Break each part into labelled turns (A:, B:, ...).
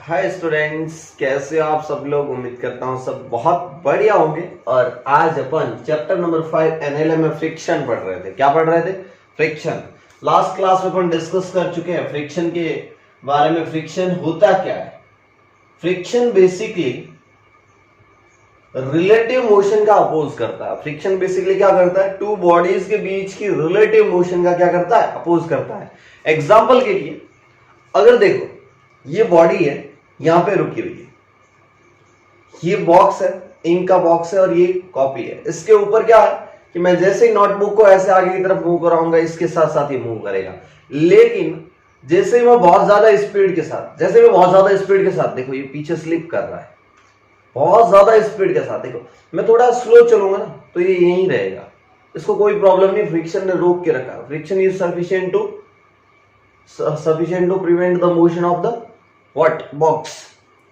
A: Hi students, कैसे हो आप सब लोग। उम्मीद करता हूँ सब बहुत बढ़िया होंगे। और आज अपन चैप्टर नंबर 5 एनएलए में फ्रिक्शन पढ़ रहे थे। क्या पढ़ रहे थे? फ्रिक्शन। लास्ट क्लास में अपन डिस्कस कर चुके हैं फ्रिक्शन के बारे में। फ्रिक्शन होता क्या है? फ्रिक्शन बेसिकली रिलेटिव मोशन का अपोज करता है। फ्रिक्शन बेसिकली क्या करता है? टू बॉडीज के बीच की रिलेटिव मोशन का क्या करता है? अपोज करता है। एग्जाम्पल के लिए अगर देखो, ये बॉडी है, यहां पे रुकी हुई है, ये बॉक्स है, इंक का बॉक्स है और ये कॉपी है। इसके ऊपर क्या है कि मैं जैसे ही नोटबुक को ऐसे आगे की तरफ मूव कराऊंगा, इसके साथ साथ ही मूव करेगा। लेकिन जैसे मैं बहुत ज्यादा स्पीड के साथ देखो ये पीछे स्लिप कर रहा है, बहुत ज्यादा स्पीड के साथ। देखो मैं थोड़ा स्लो चलूंगा ना तो ये यहीं रहेगा, इसको कोई प्रॉब्लम नहीं। फ्रिक्शन ने रोक के रखा। Friction is sufficient to prevent the motion of the what box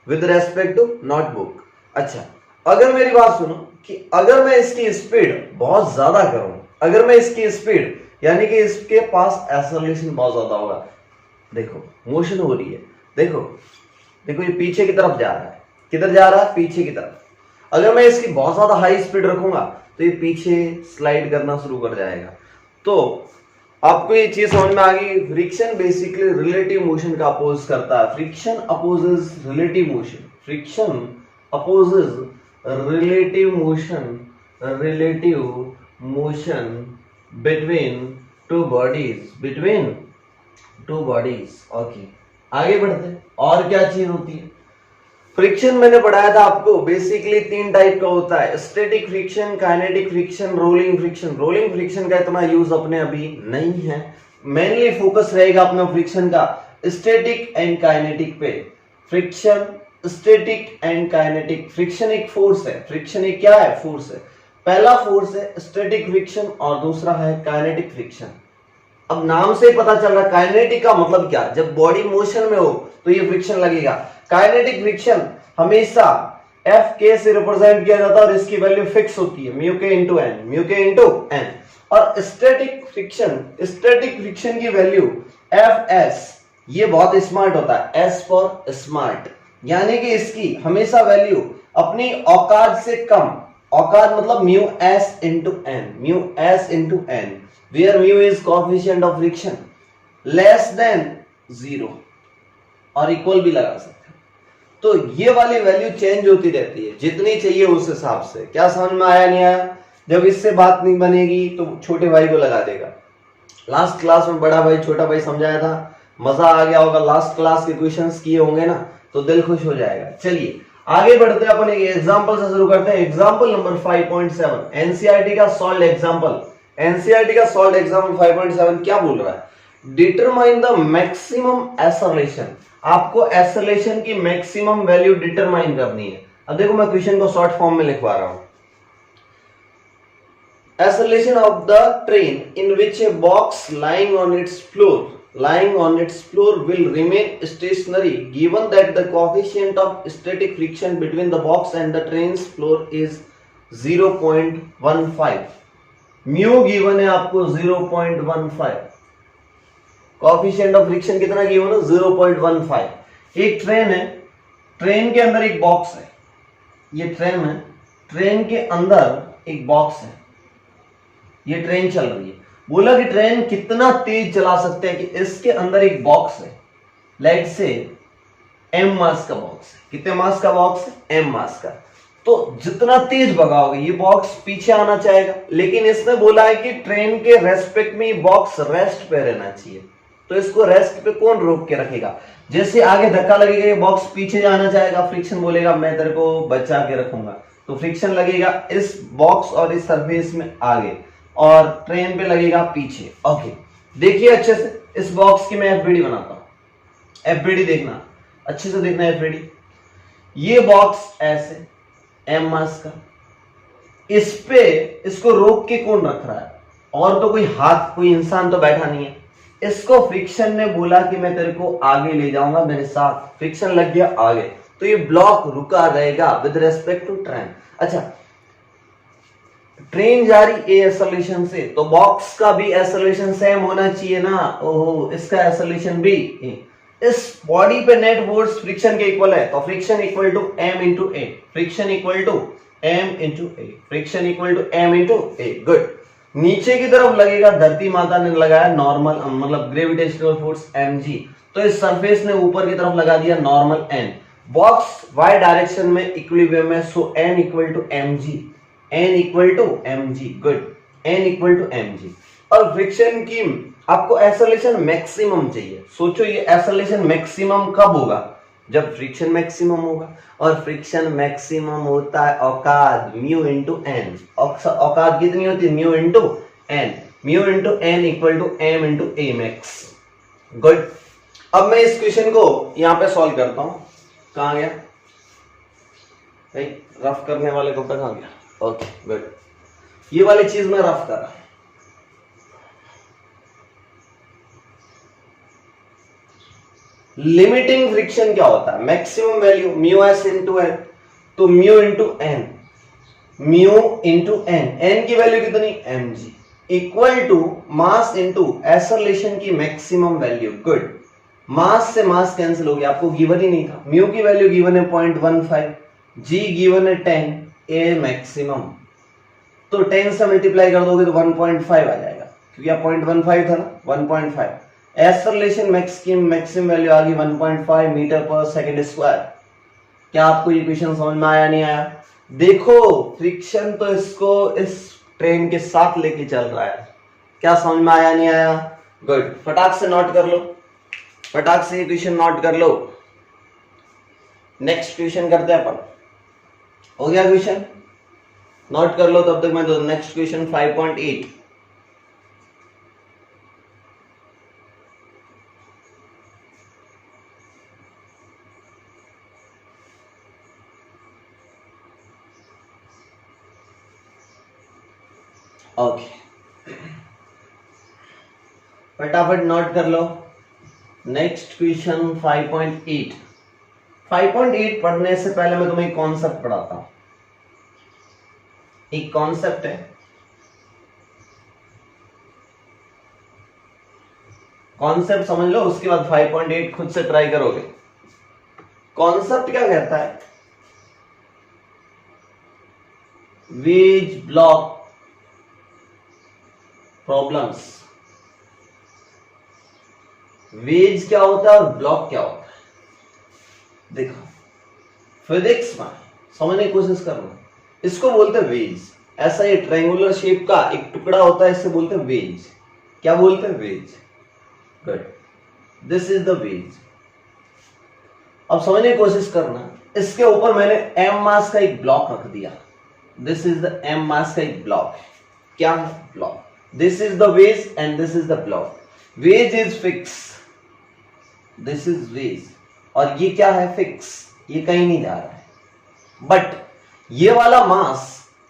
A: with respect to notebook. अच्छा, अगर मेरी बात सुनो कि अगर मैं इसकी स्पीड बहुत ज्यादा करूं, अगर मैं इसकी स्पीड यानी कि इसके पास एक्सेलरेशन बहुत ज्यादा होगा, देखो मोशन हो रही है, देखो देखो ये पीछे की तरफ जा रहा है। किधर जा रहा है? पीछे की तरफ। अगर मैं इसकी बहुत ज्यादा हाई स्पीड रखूंगा तो ये पीछे स्लाइड करना शुरू कर जाएगा। तो आपको ये चीज समझ में आ गई। फ्रिक्शन बेसिकली रिलेटिव मोशन का अपोज करता है। Friction opposes relative motion. Friction opposes relative motion between two bodies. Okay, आगे बढ़ते हैं। और क्या चीज होती है? फ्रिक्शन मैंने पढ़ाया था आपको, बेसिकली 3 टाइप का होता है: static friction, kinetic friction, rolling friction. Rolling friction का इतना यूज अपने अभी नहीं है, मेनली फोकस रहेगा अपना फ्रिक्शन का स्टैटिक एंड काइनेटिक पे। Friction, static and kinetic. Friction एक फोर्स है। फ्रिक्शन एक क्या है? फोर्स है। पहला फोर्स है स्टैटिक फ्रिक्शन और दूसरा है काइनेटिक फ्रिक्शन। अब नाम से ही पता चल रहा है काइनेटिक का मतलब क्या। जब बॉडी मोशन में हो तो ये फ्रिक्शन लगेगा। काइनेटिक फ्रिक्शन हमेशा एफ के से रिप्रेजेंट किया जाता है और इसकी वैल्यू फिक्स होती है, म्यू के इंटू एन। और स्टैटिक फ्रिक्शन की वैल्यू एफ एस, ये बहुत स्मार्ट होता है, एस फॉर स्मार्ट, यानी कि इसकी हमेशा वैल्यू अपनी औकात से कम, औकात मतलब mu S into N, where mu is coefficient of friction, less than 0 और इक्वल भी लगा सकते हैं। तो ये वाली वैल्यू चेंज होती रहती है, जितनी चाहिए उस हिसाब से। क्या समझ में आया? नहीं आया? जब इससे बात नहीं बनेगी तो छोटे भाई को लगा देगा। लास्ट क्लास में बड़ा भाई छोटा भाई समझाया था, मजा आ गया होगा। लास्ट क्लास के क्वेश्चंस किए होंगे ना तो दिल खुश हो जाएगा। चलिए आगे बढ़ते हैं, अपन एक एग्जांपल से शुरू करते हैं। एग्जांपल नंबर 5.7 एनसीईआरटी का सॉल्व एग्जांपल। एनसीईआरटी का सॉल्व एग्जांपल 5.7 क्या बोल रहा है? Determine the maximum acceleration. आपको एक्सेलरेशन की मैक्सिमम वैल्यू डिटरमाइन करनी है। अब देखो मैं क्वेश्चन को शॉर्ट फॉर्म में लिखवा रहा हूं। Acceleration of the train in which a box lying on its floor will remain stationary given that the coefficient of static friction between the box and the train's floor is 0.15। Mu given है आपको 0.15। Coefficient of friction कितना given है? 0.15। एक train है, train के अंदर एक box है। ये ट्रेन है, ट्रेन के अंदर एक बॉक्स है, ये ट्रेन चल रही है। बोला कि ट्रेन कितना तेज चला सकते हैं कि इसके अंदर एक बॉक्स है, लेट से m मास का बॉक्स है। कितने मास का बॉक्स है? m मास का। तो जितना तेज भगाओगे ये बॉक्स पीछे आना चाहेगा, लेकिन इसने बोला है कि ट्रेन के रेस्पेक्ट में ये बॉक्स रेस्ट पे रहना चाहिए। तो इसको रेस्ट पे कौन रोक के रखेगा? जैसे आगे धक्का लगेगा ये बॉक्स पीछे जाना चाहेगा, फ्रिक्शन बोलेगा मैं तेरे को बचा के रखूंगा, तो फ्रिक्शन लगेगा इस बॉक्स और इस सरफेस में आगे और ट्रेन पे लगेगा पीछे। ओके, देखिए अच्छे से इस बॉक्स की मैं एफबीडी बनाता हूं। एफबीडी देखना, अच्छे से देखना एफबीडी। ये बॉक्स ऐसे एम मास का, इस पे इसको रोक के कौन रख रहा है? और तो कोई हाथ, कोई इंसान तो बैठा नहीं है। इसको फ्रिक्शन ने बोला कि मैं तेरे को आगे ले जाऊंगा मेरे साथ, फ्रिक्शन लग गया आगे, तो ये ब्लॉक रुका रहेगा विद रेस्पेक्ट टू ट्रेन। अच्छा, ट्रेन जा रही ए एक्सेलरेशन से, तो बॉक्स का भी एक्सेलरेशन सेम होना चाहिए ना। ओहो, इसका एक्सेलरेशन भी इस बॉडी पे नेट फोर्स फ्रिक्शन के इक्वल है, तो friction equal to m into A, friction equal to m into A, friction equal to m into A. Good. नीचे की तरफ लगेगा, धरती माता ने लगाया नॉर्मल मतलब ग्रेविटेशनल फोर्स mg, तो इस सरफेस ने ऊपर की तरफ लगा दिया normal n। Box y direction में इक्विलिब्रियम में, so n equal to mg, n equal to mg। Good, n equal to mg। और फ्रिक्शन की आपको एक्सेलरेशन मैक्सिमम चाहिए। सोचो ये एक्सेलरेशन मैक्सिमम कब होगा, जब फ्रिक्शन मैक्सिमम होगा, और फ्रिक्शन मैक्सिमम होता है औकात म्यू इंटू एन। औकात कितनी होती है, mu into N, mu into N equal to M into A max. Good. अब मैं इस क्वेश्चन को यहां पे सॉल्व करता हूं। कहां गया भाई, रफ करने वाले को कहां गया? ओके गुड, ये वाली चीज मैं रफ कर रहा हूं। लिमिटिंग फ्रिक्शन क्या होता है, maximum value mu S into N, तो mu into N, mu into N, N की वैल्यू कितनी mg, equal to mass into acceleration की मैक्सिमम वैल्यू। गुड। मास से मास कैंसिल हो गया, आपको गिवन ही नहीं था। म्यू की वैल्यू गिवन है 0.15, g गिवन है 10, a मैक्सिमम, तो 10 से मल्टीप्लाई कर दोगे तो 1.5 आ जाएगा, क्योंकि आप 0.15 था ना, 1.5। एक्सेलरेशन मैक्स की मैक्सिमम वैल्यू आ गई 1.5 मीटर पर सेकंड स्क्वायर। क्या आपको ये क्वेश्चन समझ में आया, नहीं आया? देखो फ्रिक्शन तो इसको इस ट्रेन के साथ लेके चल रहा है। क्या समझ में आया, नहीं आया? गुड। फटाक से नोट कर लो, फटाक से ये क्वेश्चन नोट कर लो। नेक्स्ट क्वेश्चन करते हैं अपन। हो गया क्वेश्चन, नोट कर लो तब तक मैं। तो नेक्स्ट क्वेश्चन 5.8। ओके फटाफट नोट कर लो। Next question 5.8। 5.8 पढ़ने से पहले मैं तुम्हें एक कॉन्सेप्ट पढ़ाता हूं। एक कॉन्सेप्ट है, कॉन्सेप्ट समझ लो, उसके बाद 5.8 खुद से ट्राई करोगे। कॉन्सेप्ट क्या कहता है, वेज ब्लॉक प्रॉब्लम्स। वेज क्या होता है और ब्लॉक क्या होता है, देखो फिजिक्स में समझने की कोशिश करना। इसको बोलते हैं वेज। ऐसा ये ट्रायंगुलर शेप का एक टुकड़ा होता है, इससे बोलते हैं वेज। क्या बोलते हैं, wedge. Good, this is the wedge. अब समझने की कोशिश करना, इसके ऊपर मैंने m मास का एक ब्लॉक रख दिया। दिस इज द m मास का एक ब्लॉक। क्या है, block. This is the vase and this is the block. Vase is fix. This is vase. और ये क्या है, फिक्स, ये कहीं नहीं जा रहा है। बट ये वाला मास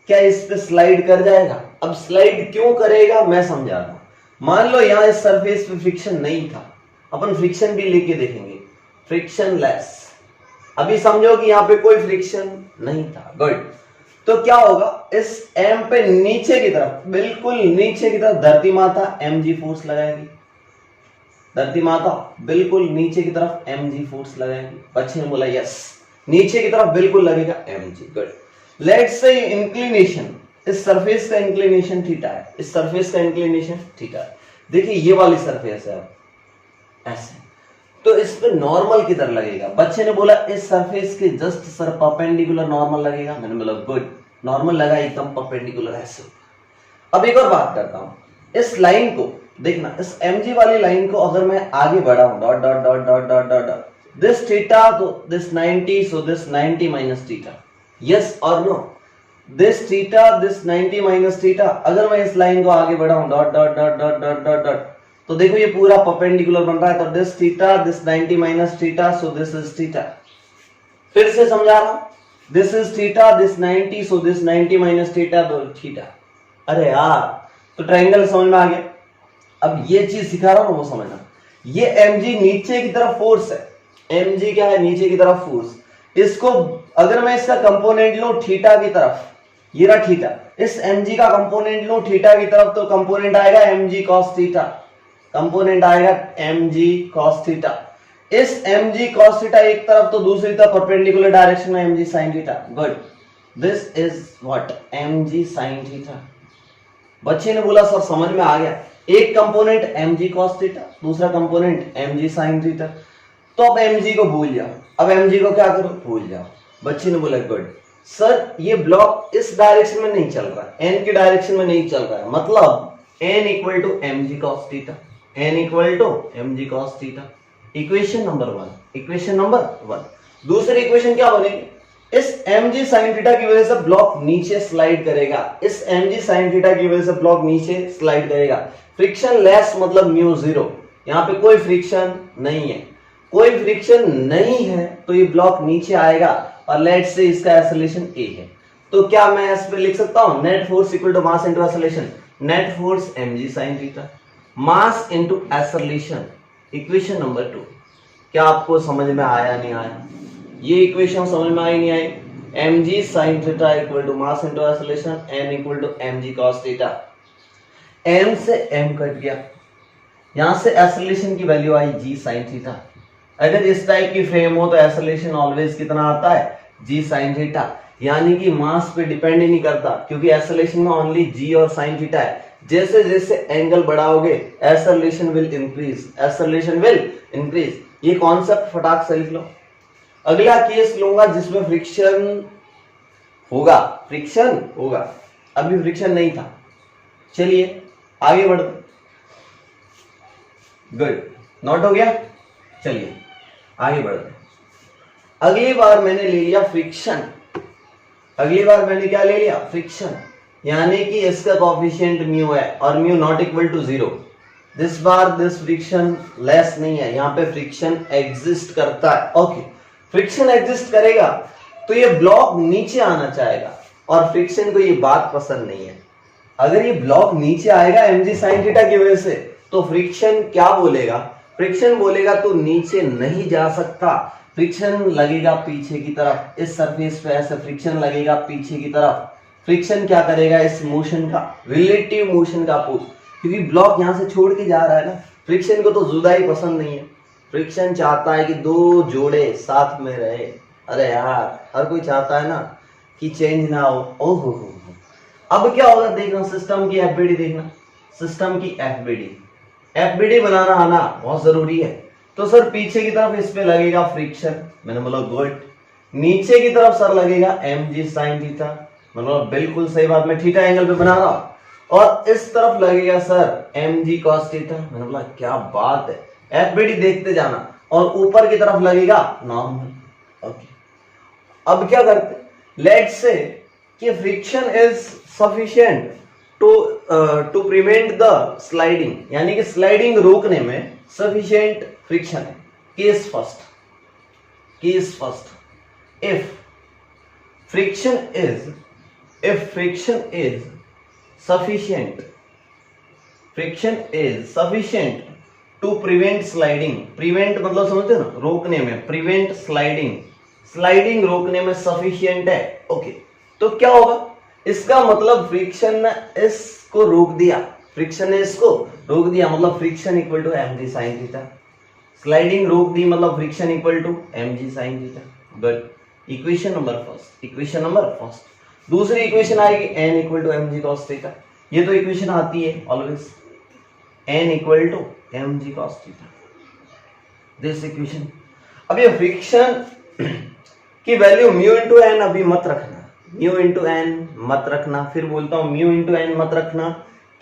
A: क्या इस पे स्लाइड कर जाएगा? अब स्लाइड क्यों करेगा मैं समझा रहा हूं। मान लो यहां इस सरफेस पे फ्रिक्शन नहीं था, अपन फ्रिक्शन भी लेके देखेंगे, फ्रिक्शन लेस। अभी समझो कि यहां पे कोई फ्रिक्शन नहीं था। गुड। तो क्या होगा, इस m पे नीचे की तरफ, बिल्कुल नीचे की तरफ धरती माता mg फोर्स लगाएगी। धरती माता बिल्कुल नीचे की तरफ mg फोर्स लगाएगी। बच्चे ने बोला यस, नीचे की तरफ बिल्कुल लगेगा mg। Good. Let's say inclination, इस सरफेस का इंक्लिनेशन थीटा है, इस सरफेस का इंक्लिनेशन थीटा है। देखिए ये वाली सरफेस है ऐसे, तो इस पे नॉर्मल किधर लगेगा? बच्चे ने बोला इस सरफेस के जस्ट सर परपेंडिकुलर नॉर्मल लगेगा। मैंने बोला गुड, नॉर्मल लगा एकदम परपेंडिकुलर ऐसे। अब एक और बात करता हूं, इस लाइन को देखना, इस mg वाली लाइन को अगर मैं आगे बढ़ाऊं, dot dot dot dot dot dot dot, this theta तो this 90, so this 90 minus theta, yes और no? This theta this 90 minus theta, अगर मैं इस लाइन को आगे बढ़ाऊं, dot dot dot dot dot dot dot, तो देखो ये पूरा परपेंडिकुलर बन रहा है। तो this theta this 90 minus theta, so this is theta. फिर से समझा रहा हूं, this is theta this 90, so this 90 minus theta, तो थीटा। अरे यार, तो ट्रायंगल समझ में आ गया। अब ये चीज सिखा रहा हूं ना, वो समझना। ये mg नीचे की तरफ फोर्स है, mg क्या है, नीचे की तरफ फोर्स। इसको अगर मैं इसका कंपोनेंट लूं थीटा की तरफ, ये रहा थीटा, इस mg का कंपोनेंट लूं थीटा की तरफ, तो कंपोनेंट आएगा mg cos थीटा, कंपोनेंट आएगा mg cos थीटा। इस mg cos थीटा एक तरफ तो दूसरी तरफ परपेंडिकुलर डायरेक्शन में mg sin theta. Good, this is what mg sin theta. बच्चे ने बोला सर समझ में आ गया, एक कंपोनेंट mg cos थीटा, दूसरा कंपोनेंट mg sin थीटा। तो अब mg को भूल जाओ, अब mg को क्या करो, भूल जाओ। बच्चे ने बोला गुड सर ये ब्लॉक इस डायरेक्शन में नहीं चल रहा, n की डायरेक्शन में नहीं चल रहा है, मतलब n equal to mg cos theta, n equal to mg cos theta. Equation number 1, equation number 1। दूसरी इक्वेशन क्या बनेगी, इस mg sin थीटा की वजह से ब्लॉक नीचे स्लाइड करेगा, इस mg sin थीटा की वजह से ब्लॉक नीचे स्लाइड करेगा। फ्रिक्शन लेस मतलब म्यू जीरो, यहाँ पे कोई फ्रिक्शन नहीं है, कोई फ्रिक्शन नहीं है तो ये ब्लॉक नीचे आएगा और लेट से इसका एक्सेलरेशन a है। तो क्या मैं इस पे लिख सकता हूं net force equal to mass into acceleration, net force mg sin theta, mass into acceleration. Equation number 2। क्या आपको समझ में आया नहीं आया, ये इक्वेशन समझ में आई नहीं आई? mg sin theta equal to mass into acceleration, n equal to mg cos theta. m से m कट गया, यहां से एक्सेलरेशन की वैल्यू आई g sin थीटा। अगर इस टाइप की फ्रेम हो तो एक्सेलरेशन ऑलवेज कितना आता है, g sin थीटा, यानी कि मास पे डिपेंड ही नहीं करता क्योंकि एक्सेलरेशन में ओनली g और sin थीटा है। जैसे जैसे एंगल बढ़ाओगे acceleration will increase, acceleration will increase. ये कॉन्सेप्ट फटाक से लिख लो। अगला केस लूंगा जिसमें फ्रिक्शन होगा, फ्रिक्शन होगा, अभी फ्रिक्शन नहीं था। चलिए आगे बढ़ते। गुड, नोट हो गया, चलिए आगे बढ़ते। अगली बार मैंने ले लिया फ्रिक्शन, अगली बार मैंने क्या ले लिया, फ्रिक्शन, यानी कि इसका कोएफिशिएंट म्यू है और mu not equal to 0। This बार दिस फ्रिक्शन लेस नहीं है, यहाँ पे फ्रिक्शन एग्जिस्ट करता है। ओके, फ्रिक्शन एग्जिस्ट करेगा तो ये ब्लॉक नीचे आना चाहेगा और फ्रिक्शन को ये बात पसंद नहीं है। अगर ये ब्लॉक नीचे आएगा mg sin थीटा की वजह से तो फ्रिक्शन क्या बोलेगा, फ्रिक्शन बोलेगा तो नीचे नहीं जा सकता, फ्रिक्शन लगेगा पीछे की तरफ, इस सरफेस पे ऐसे फ्रिक्शन लगेगा पीछे की तरफ। फ्रिक्शन क्या करेगा, इस मोशन का, रिलेटिव मोशन का अपोज, क्योंकि ब्लॉक यहां से छोड़ के जा रहा है ना। फ्रिक्शन को तो जुदाई पसंद नहीं है, फ्रिक्शन चाहता है कि दो जोड़े साथ में रहे। अरे यार हर कोई चाहता है ना कि चेंज ना हो। ओहो हो। अब क्या होगा देखना, सिस्टम की एफबीडी देखना, सिस्टम की एफबीडी, एफबीडी बनाना आना बहुत जरूरी है। तो सर पीछे की तरफ इस पे लगेगा फ्रिक्शन, मैंने बोला गुड। नीचे की तरफ सर लगेगा mg sin थीटा, मतलब बिल्कुल सही बात, मैं थीटा एंगल पे बना रहा हूं। और इस तरफ लगेगा सर mg cos थीटा, मैंने बोला क्या बात है, एफबीडी देखते जाना। और ऊपर की तरफ लगेगा नॉर्मल। ओके, अब क्या करते, लेट्स से कि friction is sufficient to prevent the sliding, यानी कि स्लाइडिंग रोकने में सफिशिएंट फ्रिक्शन है। Case first, case first, if friction is sufficient, friction is sufficient to prevent sliding, prevent मतलब समझते हो ना, रोकने में, prevent sliding, स्लाइडिंग रोकने में सफिशिएंट है। ओके, तो क्या होगा, इसका मतलब फ्रिक्शन ने इसको रोक दिया, फ्रिक्शन ने इसको रोक दिया, मतलब friction equal to mg sin theta. Sliding रोक दी मतलब friction equal to mg sin theta. Good, equation number first, equation number first. दूसरी इक्वेशन आएगी n equal to mg cos theta, ये तो इक्वेशन आती है always, n equal to mg cos theta, this equation. अब ये फ्रिक्शन की value mu into N अभी मत रखना, म्यू इंटू एन मत रखना, फिर बोलता हूं म्यू इंटू एन मत रखना,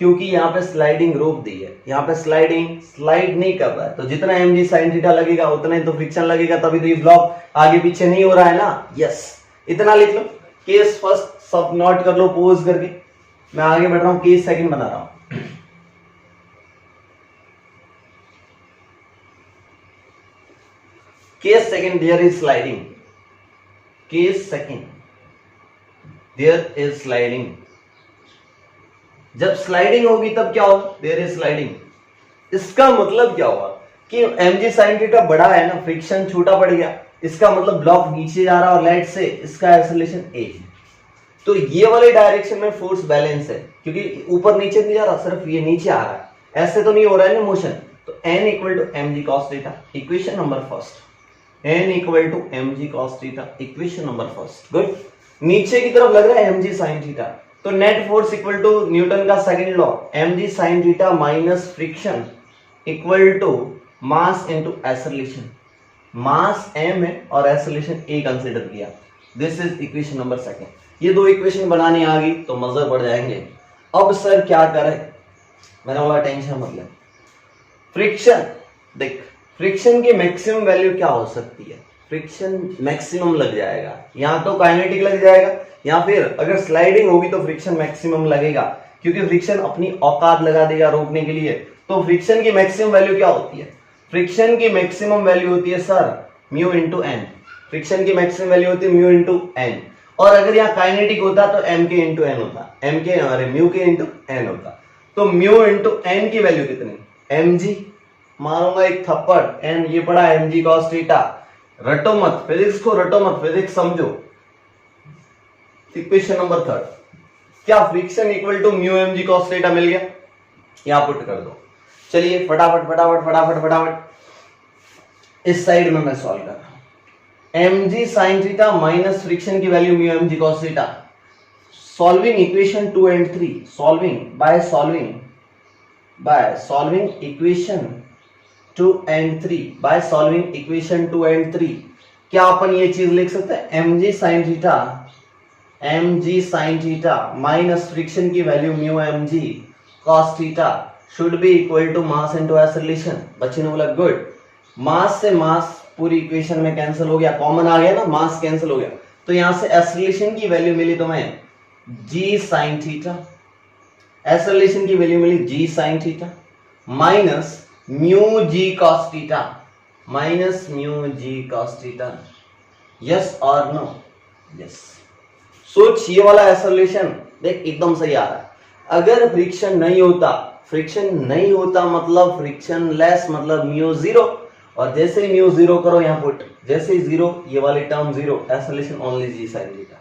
A: क्योंकि यहाँ पे स्लाइडिंग रोक दी है, यहाँ पे स्लाइडिंग स्लाइड नहीं कर रहा है, तो जितना mg sin थीटा लगेगा उतना ही तो फ्रिक्शन लगेगा, तभी तो ये ब्लॉक आगे पीछे नहीं हो रहा है ना। यस, इतना लिख लो। केस फर्स्ट सब नोट कर लो पोज करके, मैं आगे बढ़ रहा हूं, केस सेकंड बना रहा हूं। Case second, there is sliding, case second, there is sliding. जब स्लाइडिंग होगी तब क्या होगा, देयर इज स्लाइडिंग। इसका मतलब क्या हुआ कि mg sin थीटा बड़ा है ना, फ्रिक्शन छोटा पड़ गया, इसका मतलब ब्लॉक नीचे जा रहा है और लेट से इसका एक्सेलरेशन a है, तो ये वाले डायरेक्शन में फोर्स बैलेंस है, क्योंकि ऊपर नीचे नहीं जा रहा, सिर्फ ये नीचे आ रहा है, ऐसे तो नहीं हो रहा है ना मोशन, तो n equal to M G cos theta, equation number first, n equal to M G cos theta, equation number first. Good. नीचे की तरफ लग रहा है एम जी साइन थीटा, तो net force equal to Newton का second law, M G sine theta minus friction equal to mass into acceleration. Mass m है और एक्सेलरेशन a कंसीडर किया। This is equation number second. ये दो equation बनाने आ गई तो मजे पड़ जाएंगे। अब सर क्या करें, मैंने बोला टेंशन मत ले। फ्रिक्शन देख, फ्रिक्शन की मैक्सिमम वैल्यू क्या हो सकती है, फ्रिक्शन मैक्सिमम लग जाएगा, या तो काइनेटिक लग जाएगा या फिर अगर स्लाइडिंग होगी तो फ्रिक्शन मैक्सिमम लगेगा, क्योंकि फ्रिक्शन अपनी औकात लगा देगा रोकने के लिए। तो फ्रिक्शन की मैक्सिमम वैल्यू क्या होती है, फ्रिक्शन की मैक्सिमम वैल्यू होती है sir mu into N. Friction की मैक्सिमम वैल्यू होती है म्यू इंटू एन, और अगर यहाँ काइनेटिक होता तो एम के इंटू एन होता, एम के अरे म्यू के इंटू एन होता। तो म्यू इंटू एन की वैल्यू कितनी, एम जी, मारूंगा एक थप्पड़, एन ये पड़ा एम जी कॉस थीटा। रटो मत फिजिक्स को, रटो मत, फिजिक्स समझो। इक्वेशन नंबर थर्ड, क्या friction equal to mu M G cos theta मिल गया, यहां पुट कर दो। चलिए फटाफट फटाफट फटाफट फटाफट इस साइड में मैं सॉल्व कर रहा हूं। M G sine theta minus friction की value mu M G cos theta. Solving equation 2 and 3, solving by solving equation 2 and 3, by solving equation 2 and 3, क्या अपन ये चीज लिख सकते हैं, M G sine theta minus friction की value mu M G cos theta should be equal to mass into acceleration. बच्चे ने बोला गुड। मास से मास पूरी इक्वेशन में कैंसिल हो गया, कॉमन आ गया ना, मास कैंसिल हो गया, तो यहां से एक्सेलरेशन की वैल्यू मिली तुम्हें जी साइन थीटा, एक्सेलरेशन की वैल्यू मिली जी sine theta minus mu G cos theta, minus mu G cos theta. Yes और नो, यस। सोच ये वाला एक्सेलरेशन देख एकदम सही आ रहा है। अगर फ्रिक्शन नहीं होता मतलब फ्रिक्शन लेस मतलब म्यू जीरो, और जैसे ही म्यू जीरो करो यहां पुट, जैसे ही जीरो ये वाली टर्म जीरो, एक्सेलरेशन ओनली जी साइन थीटा।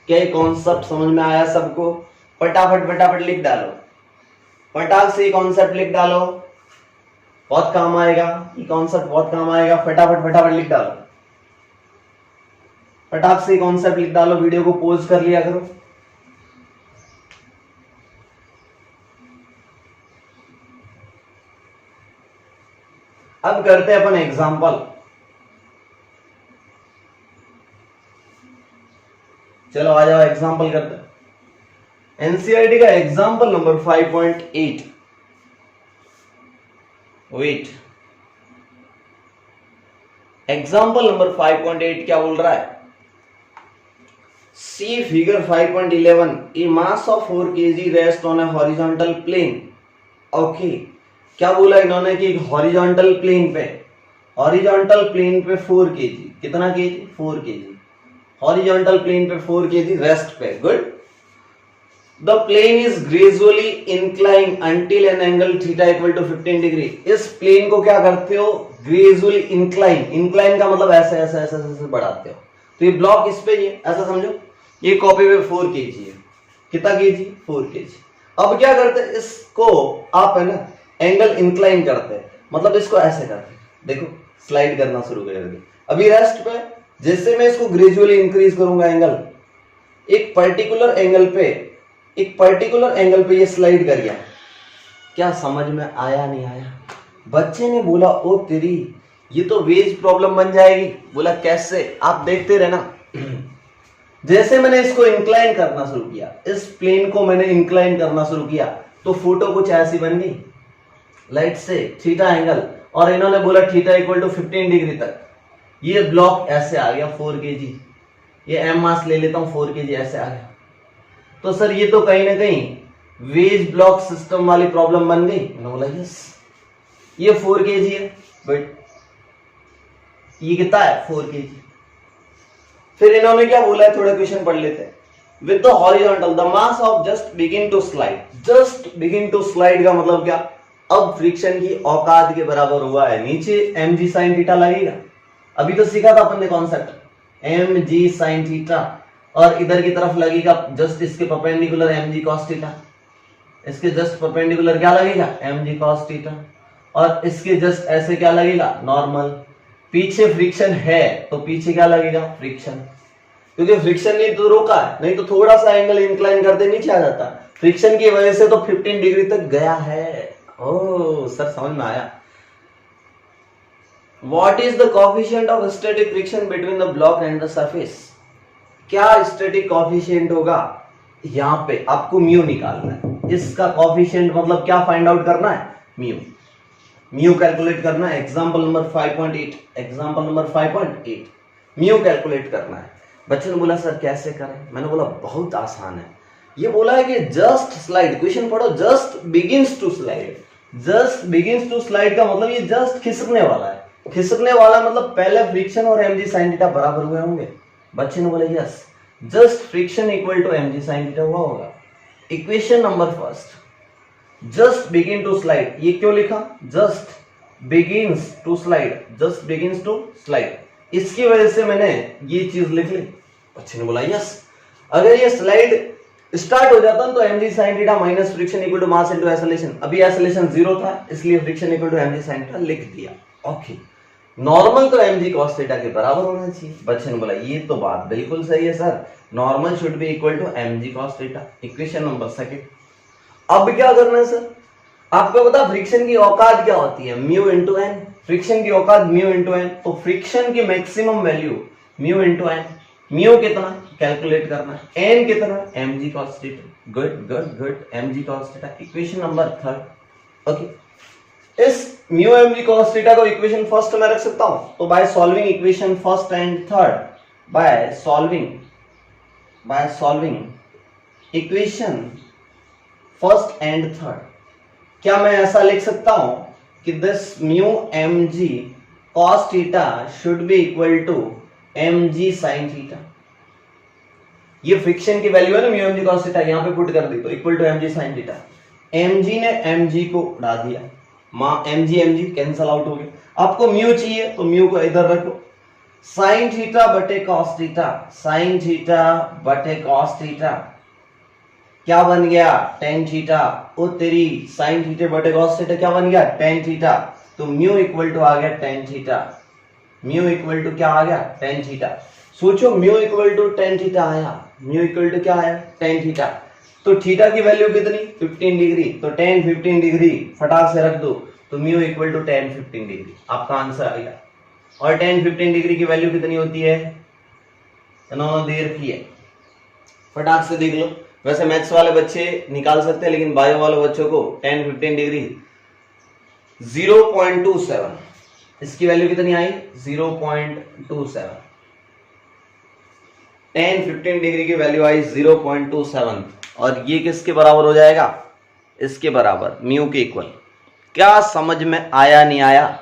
A: क्या कॉन्सेप्ट समझ में आया सबको? फटाफट फटाफट लिख डालो, फटाक से कॉन्सेप्ट लिख डालो, बहुत काम आएगा ये कॉन्सेप्ट, बहुत काम आएगा। फटाफट फटाफट लिख डालो, फटाक से कॉन्सेप्ट लिख डालो। वीडियो को पॉज कर लिया करो। अब करते हैं अपन एग्जांपल। चलो आ जाओ एग्जांपल करते हैं। एनसीईआरटी का example number 5.8। Wait, example number 5.8 क्या बोल रहा है? See figure 5.11, a mass of 4 kg rest on a horizontal plane. Okay, क्या बोला इन्होंने कि हॉरिजॉन्टल प्लेन पे 4 kg, कितना kg? 4 kg, हॉरिजॉन्टल प्लेन पे 4 kg रेस्ट पे। Good. The plane is gradually incline until an angle theta equal to 15 degree. इस plane को क्या करते हो? ग्रेजुअली इंक्लाइन, इंक्लाइन का मतलब ऐसे ऐसे ऐसे ऐसे बढ़ाते हो। तो ये ब्लॉक इस पे ही है, ऐसा समझो। ये कॉपी पे 4 kg है, कितना kg? 4 kg। अब क्या करते हैं, इसको आप है ना एंगल इंक्लाइन करते हैं, मतलब इसको ऐसे करते हैं, देखो स्लाइड करना शुरू कर देंगे। अभी रेस्ट पे, जैसे मैं इसको ग्रेजुअली इंक्रीज करूंगा एंगल, एक पर्टिकुलर एंगल पे ये स्लाइड कर गया। क्या समझ में आया नहीं आया? बच्चे ने बोला ओ तेरी ये तो वेज प्रॉब्लम बन जाएगी। बोला कैसे? आप देखते रहना। जैसे मैंने इसको इंक्लाइन करना शुरू किया, इस प्लेन को मैंने इंक्लाइन करना शुरू किया, तो फोटो कुछ ऐसी बन गई, लाइट से थीटा एंगल, और इन्होंने बोला थीटा इक्वल टू 15 डिग्री तक। ये ब्लॉक ऐसे आ गया 4 kg, ये एम मास ले लेता हूं 4 kg ऐसे आ गया। तो सर ये तो कहीं ना कहीं वेज ब्लॉक सिस्टम वाली प्रॉब्लम बन गई। मैंने बोला यस, ये 4 kg है, बट ये कितना है? 4 kg। फिर इन्होंने क्या बोला है, थोड़ा क्वेश्चन पढ़ लेते हैं। With the horizontal the mass of just begin to slide का मतलब क्या? अब फ्रिक्शन की औकात के बराबर हुआ है। नीचे एम जी साइन थीटा लगेगा, अभी तो सीखा था अपन ने concept M G sine theta, और इधर की तरफ लगेगा जस्ट इसके perpendicular M G cos theta, इसके जस्ट परपेंडिकुलर क्या लगेगा? M G cos theta. और इसके जस्ट ऐसे क्या लगेगा, नॉर्मल। पीछे फ्रिक्शन है तो पीछे क्या लगेगा, फ्रिक्शन, क्योंकि फ्रिक्शन ने तो रोका है, नहीं तो थोड़ा सा एंगल इंक्लाइन करते नीचे आ जाता। फ्रिक्शन की वजह से तो 15 डिग्री तक गया है। ओह सर समझ में आया। What is the coefficient of static friction between the block and the surface? क्या स्टैटिक कॉफिशिएंट होगा, यहाँ पे आपको म्यू निकालना है। इसका कॉफिशिएंट मतलब क्या फाइंड आउट करना है, म्यू कैलकुलेट करना है। एग्जांपल नंबर 5.8 म्यू कैलकुलेट करना है। बच्चे ने बोला सर कैसे करें, मैंने बोला बहुत आसान है। ये बोला है कि जस्ट स्लाइड, क्वेश्चन पढ़ो, just begins to slide. Just begins to slide का मतलब ये जस्ट खिसकने वाला है। खिसकने वाला मतलब पहले फ्रिक्शन और mg sin थीटा बराबर हुए होंगे। बच्चे ने बोला yes, just friction equal to mg sin theta हुआ होगा। Equation number first, just begin to slide, ये क्यों लिखा, just begins to slide, just begins to slide, इसकी वजह से मैंने ये चीज लिख ली। बच्चे ने बोला यस, अगर ये स्लाइड स्टार्ट हो जाता तो mg sin theta minus friction equal to mass into acceleration, अभी एक्सेलरेशन 0 था इसलिए friction equal to mg sin theta लिख दिया। ओके, नॉर्मल तो mg cos थीटा के बराबर होना चाहिए। बच्चे ने बोला ये तो बात बिल्कुल सही है sir, normal should be equal to mg cos theta. Equation number second, अब क्या करना है सर, आपको पता फ्रिक्शन की औकात क्या होती है, म्यू इंटू एन। फ्रिक्शन की औकात म्यू इंटू एन, तो फ्रिक्शन की maximum value mu into N. Mu कितना कैलकुलेट करना है, एन कितना, mg cos theta. Good good good, mg cos theta. Equation number third. Okay, इस म्यू mg cos थीटा को इक्वेशन फर्स्ट में रख सकता हूं, तो by solving equation first and third, by solving equation first and third, क्या मैं ऐसा लिख सकता हूं कि this mu mg cos theta should be equal to mg sin theta. ये फ्रिक्शन की वैल्यू है ना म्यू mg cos थीटा, यहां पे पुट कर दी तो equal to mg sin theta. mg ने mg को उड़ा दिया, mg कैंसल आउट हो गया। आपको म्यू चाहिए तो म्यू को इधर रखो, sin थीटा बटे cos थीटा, sin थीटा बटे cos थीटा क्या बन गया, tan थीटा। ओ तेरी, sin थीटा बटे cos थीटा क्या बन गया, tan थीटा। तो म्यू इक्वल टू आ गया tan theta, mu equal to क्या आ गया, tan थीटा। सोचो mu equal to tan theta आया, म्यू इक्वल टू क्या आया, tan थीटा। तो थीटा की वैल्यू कितनी, 15 डिग्री, तो tan 15 डिग्री फटाक से रख दो, तो mu equal to tan 15 degree आपका आंसर आएगा। और tan 15 डिग्री की वैल्यू कितनी होती है, इन्होंने दे रखी है, फटाक से देख लो। वैसे मैथ्स वाले बच्चे निकाल सकते हैं, लेकिन बायो वाले बच्चों को tan 15 डिग्री 0.27, इसकी वैल्यू कितनी आई, 0.27। tan 15 डिग्री की वैल्यू आई 0.27, और ये किसके बराबर हो जाएगा, इसके बराबर, म्यू के इक्वल। क्या समझ में आया नहीं आया,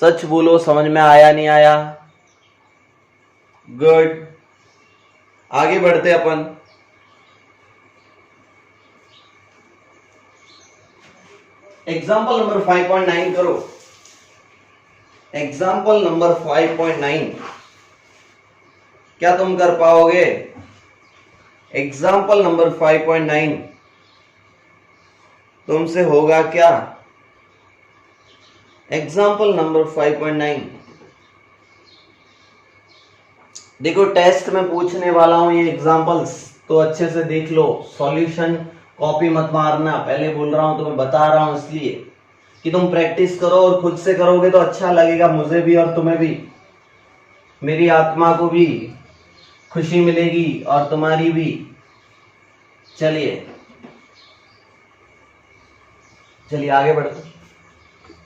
A: सच बोलो, समझ में आया नहीं आया। गुड, आगे बढ़ते अपन। एग्जाम्पल नंबर 5.9 करो। एग्जाम्पल नंबर 5.9 क्या तुम कर पाओगे, एग्जाम्पल नंबर 5.9 तुमसे होगा क्या, एग्जाम्पल नंबर 5.9 देखो, टेस्ट में पूछने वाला हूं ये एग्जाम्पल्स, तो अच्छे से देख लो, सॉल्यूशन कॉपी मत मारना, पहले बोल रहा हूं, तुम्हें बता रहा हूं इसलिए कि तुम प्रैक्टिस करो, और खुद से करोगे तो अच्छा लगेगा, मुझे भी और तुम्हें भी, मेरी आत्मा को भी खुशी मिलेगी और तुम्हारी भी। चलिए आगे बढ़ते।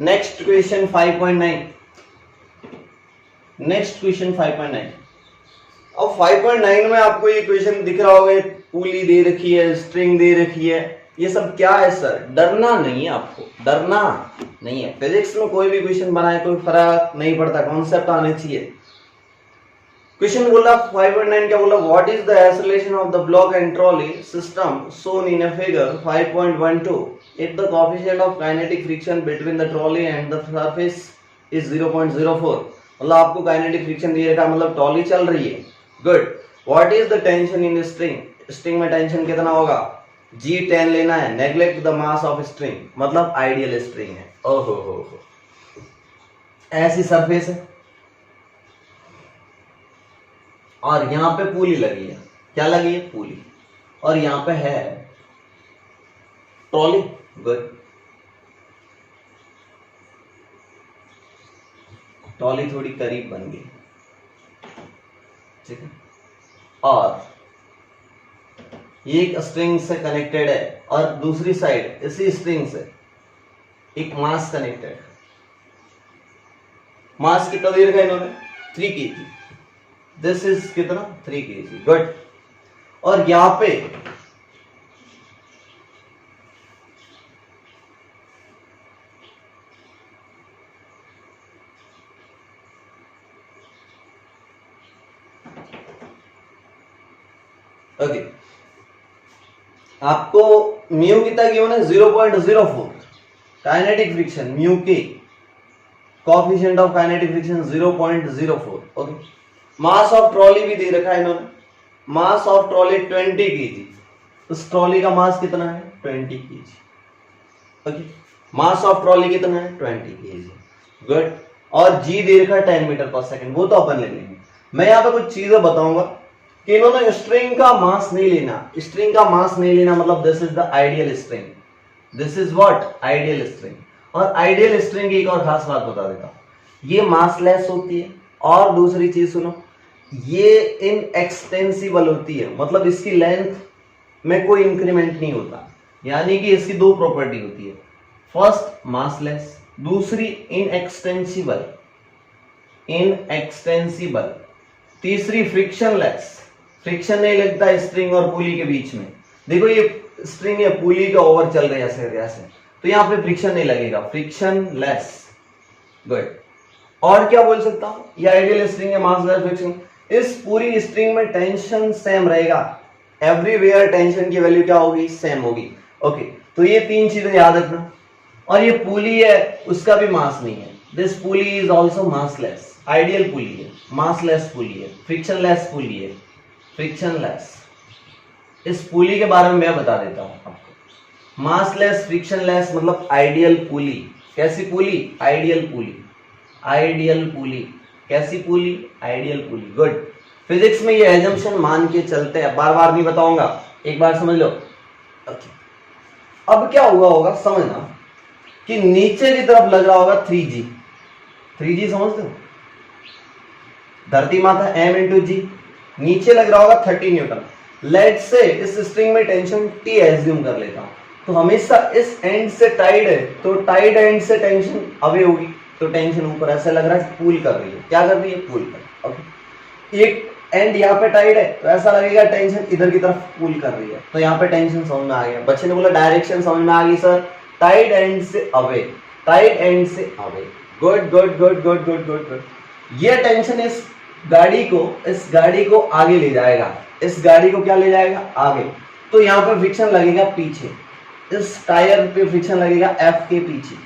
A: Next question 5.9, next question 5.9। अब 5.9 में आपको ये क्वेश्चन दिख रहा होगा, पुली दे रखी है, स्ट्रिंग दे रखी है, ये सब क्या है सर, डरना नहीं है, आपको डरना नहीं है। फिजिक्स में कोई भी क्वेश्चन बनाए कोई फर्क नहीं पड़ता, कॉन्सेप्ट आने चाहिए। क्वेश्चन बोला 5.9 क्या बोला, what is the acceleration of the block and trolley system shown in a figure 5.12 if the coefficient of kinetic friction between the trolley and the surface is 0.04। मतलब आपको काइनेटिक फ्रिक्शन दे रखा, मतलब trolley चल रही है। Good, what is the tension in string, string में tension कितना होगा, G10 लेना है, neglect the mass of string, मतलब आइडियल स्ट्रिंग है। ओहो हो, ऐसी सरफेस है और यहां पे पुली लगी है। क्या लगी है? पुली। और यहां पे है ट्रॉली। गुड, ट्रॉली थोड़ी करीब बन गई, ठीक है। और ये एक स्ट्रिंग से कनेक्टेड है और दूसरी साइड इसी स्ट्रिंग से एक मास कनेक्टेड है। मास कितना दे रखा है इन्होंने? 3 kg। दिस इज कितना? 3 kg। गुड। और यहां पे ओके, आपको म्यू कितना गिवन है? 0.04 काइनेटिक फ्रिक्शन, म्यू के coefficient of kinetic friction 0.04। Okay, mass of trolley भी दे रखा है इन्होंने, मास ऑफ ट्रॉली 20 kg। उस ट्रॉली का मास कितना है? 20 kg। Okay, mass of trolley कितना है? 20 kg। गुड। और जी दे रखा है 10 मीटर पर सेकंड, वो तो अपन ले लेंगे। मैं यहाँ पे कुछ चीजें बताऊंगा कि इन्होंने स्ट्रिंग का मास नहीं लेना। स्ट्रिंग का मास नहीं लेना मतलब this is the ideal string, this is what? Ideal string. और आइडियल स्ट्रिंग की एक और खास बात बता देता हूं, ये मासलेस होती है। और दूसरी चीज सुनो, ये इनएक्सटेंसिबल होती है, मतलब इसकी लेंथ में कोई इंक्रीमेंट नहीं होता। यानी कि इसकी दो प्रॉपर्टी होती है, फर्स्ट मासलेस, दूसरी इनएक्सटेंसिबल, इनएक्सटेंसिबल, तीसरी फ्रिक्शनलेस। फ्रिक्शन नहीं लगता स्ट्रिंग और पुली के बीच में। देखो ये स्ट्रिंग या पुली का ओवर चल रहा है ऐसे, तो यहां पे फ्रिक्शन नहीं लगेगा, फ्रिक्शनलेस। गुड। और क्या बोल सकता हूं? ये आइडियल स्ट्रिंग है, मासलेस, फ्रिक्शन। इस पूरी स्ट्रिंग में टेंशन सेम रहेगा, एवरीवेयर टेंशन की वैल्यू क्या होगी? सेम होगी। ओके, तो ये तीन चीजें याद रखना। और ये पुली है, उसका भी मास नहीं है। This pulley is also massless, ideal pulley है, मासलेस पुली है, फ्रिक्शनलेस पुली है, फ्रिक्शनलेस। इस पुली के बारे में मैं बता देता हूं आपको। मासलेस, फ्रिक्शनलेस मतलब आइडियल पुली। कैसी पुली? आइडियल पुली, आइडियल पुली। कैसी पुली? आइडियल पुली। गुड। फिजिक्स में ये एजम्पशन मान के चलते हैं, बार बार नहीं बताऊंगा, एक बार समझ लो। ओके, अब क्या हुआ होगा समझना कि नीचे की तरफ लग रहा होगा 3G। 3G समझते हो? धरती माता m इंटू जी, नीचे लग रहा होगा 30 न्यूटन। लेट से इस स्ट्रिंग में टेंशन T एज्यूम कर लेता हूं, तो हमेशा इस एंड से टाइड है, तो टाइड एंड से टेंशन अवे होगी, तो टेंशन ऊपर। ऐसा लग रहा है पुल कर रही है। क्या कर रही है? पुल कर। ओके, एक एंड यहाँ पे टाइड है, तो ऐसा लगेगा टेंशन इधर की तरफ पुल कर रही है, तो यहाँ पे टेंशन समझ में आ गया। बच्चे ने बोला डायरेक्शन समझ में आ गई सर, टाइड एंड से अवे, टाइड एंड से away. Good good good good good good good. ये टेंशन इस गाड़ी को आगे ले जाएगा, इस गाड़ी को क्या ले जाएगा? आगे। तो यहाँ पे फ्रिक्शन लगेगा पीछे, इस टायर पे फ्रिक्शन लगेगा एफ के पीछे।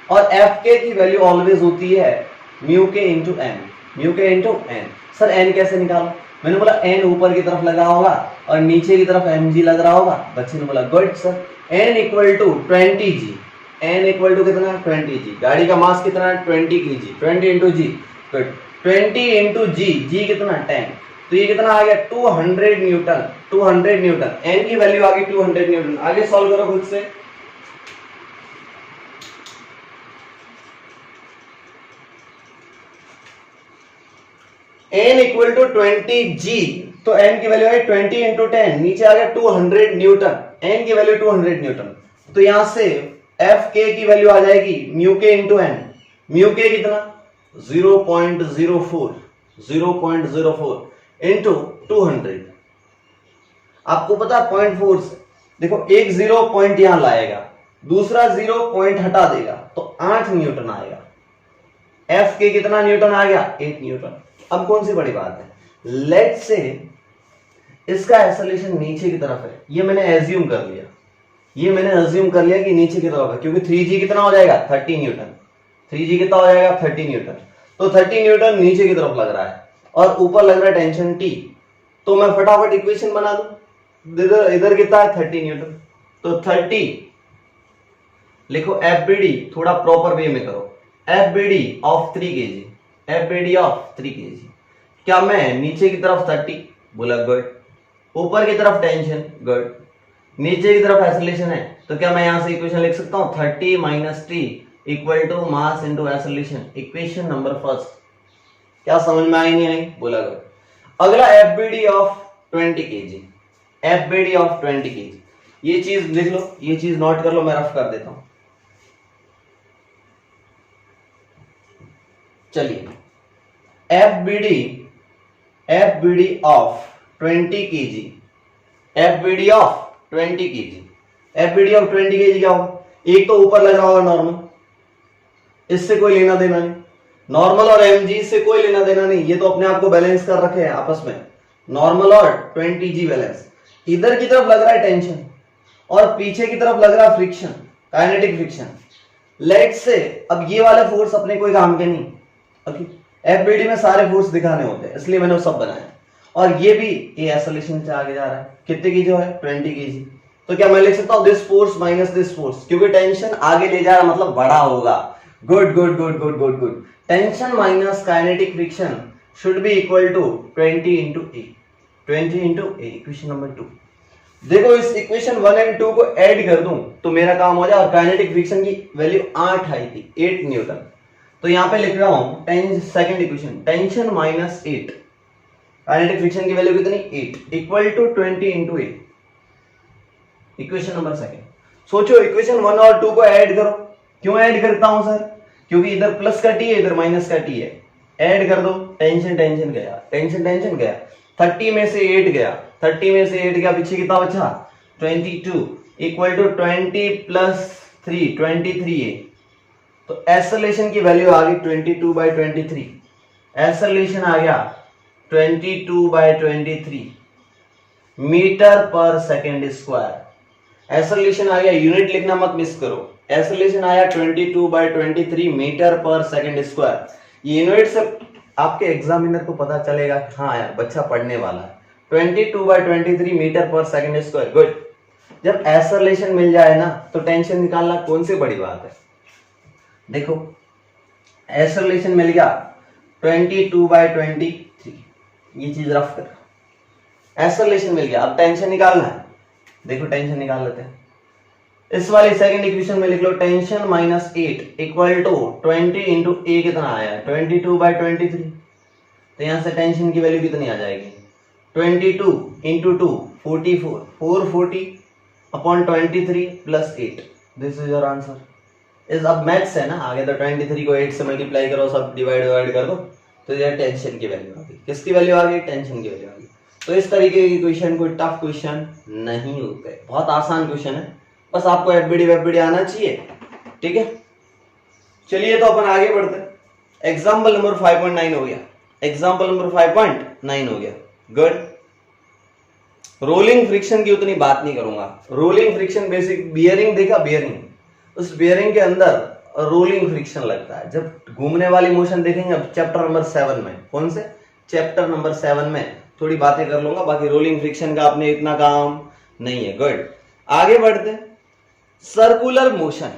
A: और एफ के की वैल्यू ऑलवेज होती है म्यू के इंटू एन, म्यू के इंटू एन। सर एन कैसे निकालो? मैंने बोला एन ऊपर की तरफ लगा होगा और नीचे की तरफ एम जी लग रहा होगा। बच्चे ने बोला good sir, N equal to 20G। N equal to कितना? 20G। गाड़ी का मास कितना है? 20 kg। 20 इंटू जी, गुड। 20 इंटू जी, जी कितना? 10। तो ये कितना आ गया? 200 न्यूटन। 200 न्यूटन, एन की वैल्यू आ गई 200 न्यूटन। आगे सॉल्व करो खुद से। n इक्वल टू 20G, तो n की वैल्यू आई 20 इंटू 10, नीचे आ गया 200 न्यूटन। n की वैल्यू 200 न्यूटन, तो यहां से एफ के की वैल्यू आ जाएगी म्यू के इंटू एन। म्यू के कितना? 0.04, 0.04 इंटू 200। आपको पता है 0.4 से, देखो एक 0 पॉइंट यहां लाएगा, दूसरा 0 पॉइंट हटा देगा, तो 8 न्यूटन आएगा। एफ के कितना न्यूटन आ गया? 8 न्यूटन। अब कौन सी बड़ी बात है? लेट से इसका एक्सेलरेशन नीचे की तरफ है, ये मैंने एज्यूम कर लिया, ये मैंने एज्यूम कर लिया कि नीचे की तरफ है, क्योंकि 3G कितना हो जाएगा? 30 न्यूटन। 3G कितना हो जाएगा? 30 न्यूटन। तो 30 न्यूटन नीचे की तरफ लग रहा है और ऊपर लग रहा है टेंशन T। तो मैं फटाफट इक्वेशन बना दूं, इधर कितना है? 30 न्यूटन। तो 30 लिखो FBD, थोड़ा प्रॉपर वे में करो, FBD of 3 kg, FBD of 3 kg। क्या मैं नीचे की तरफ 30 बोला, गुड, ऊपर की तरफ टेंशन, गुड, नीचे की तरफ एक्सेलरेशन है, तो क्या मैं यहां से इक्वेशन लिख सकता हूं 30 minus T equal to mass into acceleration, equation number first. क्या समझ में आई नहीं आई, बोला गुड। अगला FBD of 20 kg, FBD of 20 kg, ये चीज लिख लो, ये चीज नोट कर लो, मैं रफ कर देता हूं। चलिए FBD of 20 kg, FBD of 20 kg, FBD of 20 kg क्या होगा, एक तो ऊपर लग रहा होगा नॉर्मल, इससे कोई लेना देना नहीं, नॉर्मल और mg से कोई लेना देना नहीं, ये तो अपने आप को बैलेंस कर रखे हैं आपस में, नॉर्मल और 20g बैलेंस। इधर की तरफ लग रहा है टेंशन और पीछे की तरफ लग रहा है फ्रिक्शन, काइनेटिक फ्रिक्शन। लेट से अब ये वाले फोर्स अपने कोई काम के नहीं, ओके, FBD में सारे फोर्स दिखाने होते हैं, इसलिए मैंने वो सब बनाया। और ये भी ये एक्सेलरेशन से आगे जा रहा है, कितने की जो है 20 kg, तो क्या मैं लिख सकता हूं this force minus this force, क्योंकि टेंशन आगे ले जा रहा मतलब बड़ा होगा, good good good good good good. Tension minus kinetic friction should be equal to 20 into A, 20 into A, equation number 2। देखो इस इक्वेशन 1 एंड 2 को ऐड कर दूं तो मेरा काम हो जाए, और काइनेटिक फ्रिक्शन की वैल्यू 8 आई थी, 8 न्यूटन, तो यहां पे लिख रहा हूं second equation, tension minus 8, kinetic friction की वैल्यू कितनी 8 equal to 20 into A, equation number second. सोचो इक्वेशन 1 और 2 को ऐड करो, क्यों ऐड करता हूं सर, क्योंकि इधर प्लस का टी है इधर माइनस का टी है, ऐड कर दो, टेंशन टेंशन गया, टेंशन टेंशन गया, 30 में से 8 गया, 30 में से 8 गया, पीछे कितना बचा 22 इक्वल टू 20 प्लस 3 23 है, तो एक्सेलरेशन की वैल्यू आ गई 22/23, एक्सेलरेशन आ गया 22/23 मीटर पर सेकेंड स्क्वायर। एक्सेलरेशन आ गया, यूनिट लिखना मत मिस करो, एक्सेलरेशन आया 22/23 मीटर पर सेकेंड स्क्वायर। ये यूनिट से आपके एग्जामिनर को पता चलेगा कि हाँ यार बच्चा पढ़ने वाला है, 22/23 मीटर पर सेकेंड स्क्वायर, गुड। जब एक्सेलरेशन मिल जाए ना तो टेंशन निकालना कौन सी बड़ी बात है। देखो एक्सेलरेशन मिल गया 22/23, ये चीज रफ कर, एक्सेलरेशन मिल गया, अब टेंशन निकालना है, देखो टेंशन निकाल लेते हैं। इस वाली सेकंड इक्वेशन में लिख लो tension minus 8 equal to 20 into a, कितना आया 22/23, तो यहां से टेंशन की वैल्यू कितनी आ जाएगी 22 into 2 44, 440 upon 23 plus 8, this is your answer. इस अब मैथ्स है ना, आगे तो 23 को 8 से मल्टीप्लाई करो, सब डिवाइड कर दो, तो ये टेंशन की वैल्यू आ गई, किसकी वैल्यू आ गई, टेंशन की वैल्यू आ गई। तो इस तरीके के क्वेश्चन कोई टफ क्वेश्चन नहीं होते, बहुत आसान क्वेश्चन है, बस आपको FBD आना चाहिए, ठीक है। चलिए तो अपन आगे बढ़ते हैं, एग्जाम्पल नंबर 5.9 हो गया, एग्जाम्पल नंबर 5.9 हो गया, गुड। रोलिंग फ्रिक्शन की उतनी बात नहीं करूंगा, रोलिंग फ्रिक्शन बेसिक, बियरिंग देखा, बियरिंग, उस बियरिंग के अंदर रोलिंग फ्रिक्शन लगता है, जब घूमने वाली मोशन देखेंगे अब चैप्टर नंबर 7 में, कौन से चैप्टर नंबर 7 में थोड़ी बातें कर लूंगा, बाकी रोलिंग फ्रिक्शन का आपने इतना काम नहीं है, गुड। आगे बढ़ते हैं, सर्कुलर मोशन,